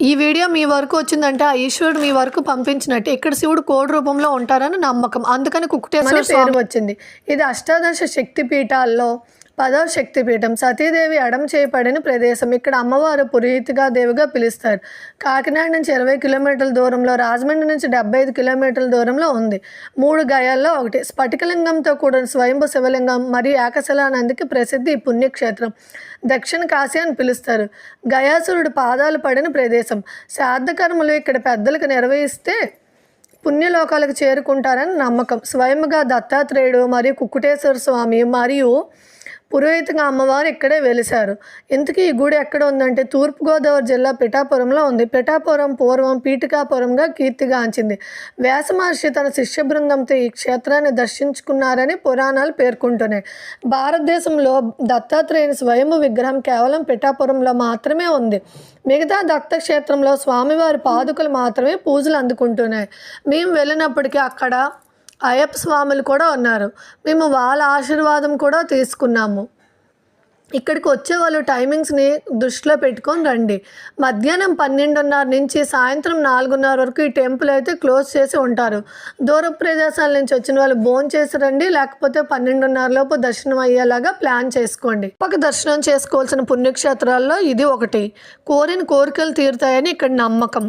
ఈ వీడియో మీ వరకు వచ్చిందంటే ఆ ఈశ్వరుడు మీ వరకు పంపించినట్టు. ఇక్కడ శివుడు కోడి రూపంలో ఉంటారని నమ్మకం. అందుకని కుక్కుటేశ్వర స్వామి వచ్చింది. ఇది అష్టాదశ శక్తి పీఠాల్లో 10వ శక్తిపీఠం. సతీదేవి ఎడమ చేయబడిన ప్రదేశం. ఇక్కడ అమ్మవారు పురోహితిగా దేవిగా పిలుస్తారు. కాకినాడ నుంచి 20 కిలోమీటర్ల దూరంలో, రాజమండ్రి నుంచి 75 కిలోమీటర్ల దూరంలో ఉంది. 3 గయాల్లో ఒకటి. స్ఫటికలింగంతో కూడిన స్వయంభు శివలింగం మరియు ఏకశిలానందికి ప్రసిద్ధి ఈ పుణ్యక్షేత్రం. దక్షిణ కాశీ అని పిలుస్తారు. గయాసురుడు పాదాలు పడిన ప్రదేశం. శ్రాద్ధకర్మలు ఇక్కడ పెద్దలకు నిర్వహిస్తే పుణ్యలోకాలకు చేరుకుంటారని నమ్మకం. స్వయంగా దత్తాత్రేయుడు మరియు కుక్కుటేశ్వర స్వామి మరియు పురోహితంగా అమ్మవారు ఇక్కడే వెలిశారు. ఇంతకీ ఈ గుడి ఎక్కడ ఉందంటే తూర్పుగోదావరి జిల్లా పిఠాపురంలో ఉంది. పిఠాపురం పూర్వం పీఠికాపురంగా కీర్తిగాంచింది. వ్యాస మహర్షి తన శిష్య బృందంతో ఈ క్షేత్రాన్ని దర్శించుకున్నారని పురాణాలు పేర్కొంటున్నాయి. భారతదేశంలో దత్తాత్రేయుని స్వయంభు విగ్రహం కేవలం పిఠాపురంలో మాత్రమే ఉంది. మిగతా దత్తక్షేత్రంలో స్వామివారి పాదుకలు మాత్రమే పూజలు అందుకుంటున్నాయి. మేము వెళ్ళినప్పటికీ అక్కడ అయ్యప్ప స్వాములు కూడా ఉన్నారు. మేము వాళ్ళ ఆశీర్వాదం కూడా తీసుకున్నాము. ఇక్కడికి వచ్చే వాళ్ళు టైమింగ్స్ని దృష్టిలో పెట్టుకొని రండి. మధ్యాహ్నం 12:30 నుంచి సాయంత్రం 4:30 వరకు ఈ టెంపుల్ అయితే క్లోజ్ చేసి ఉంటారు. దూర ప్రదేశాల నుంచి వచ్చిన వాళ్ళు భోజనం చేసి రండి, లేకపోతే 12:30 లోపు దర్శనం అయ్యేలాగా ప్లాన్ చేసుకోండి. ఒక దర్శనం చేసుకోవాల్సిన పుణ్యక్షేత్రాల్లో ఇది ఒకటి. కోరిన కోరికలు తీరుతాయని ఇక్కడ నమ్మకం.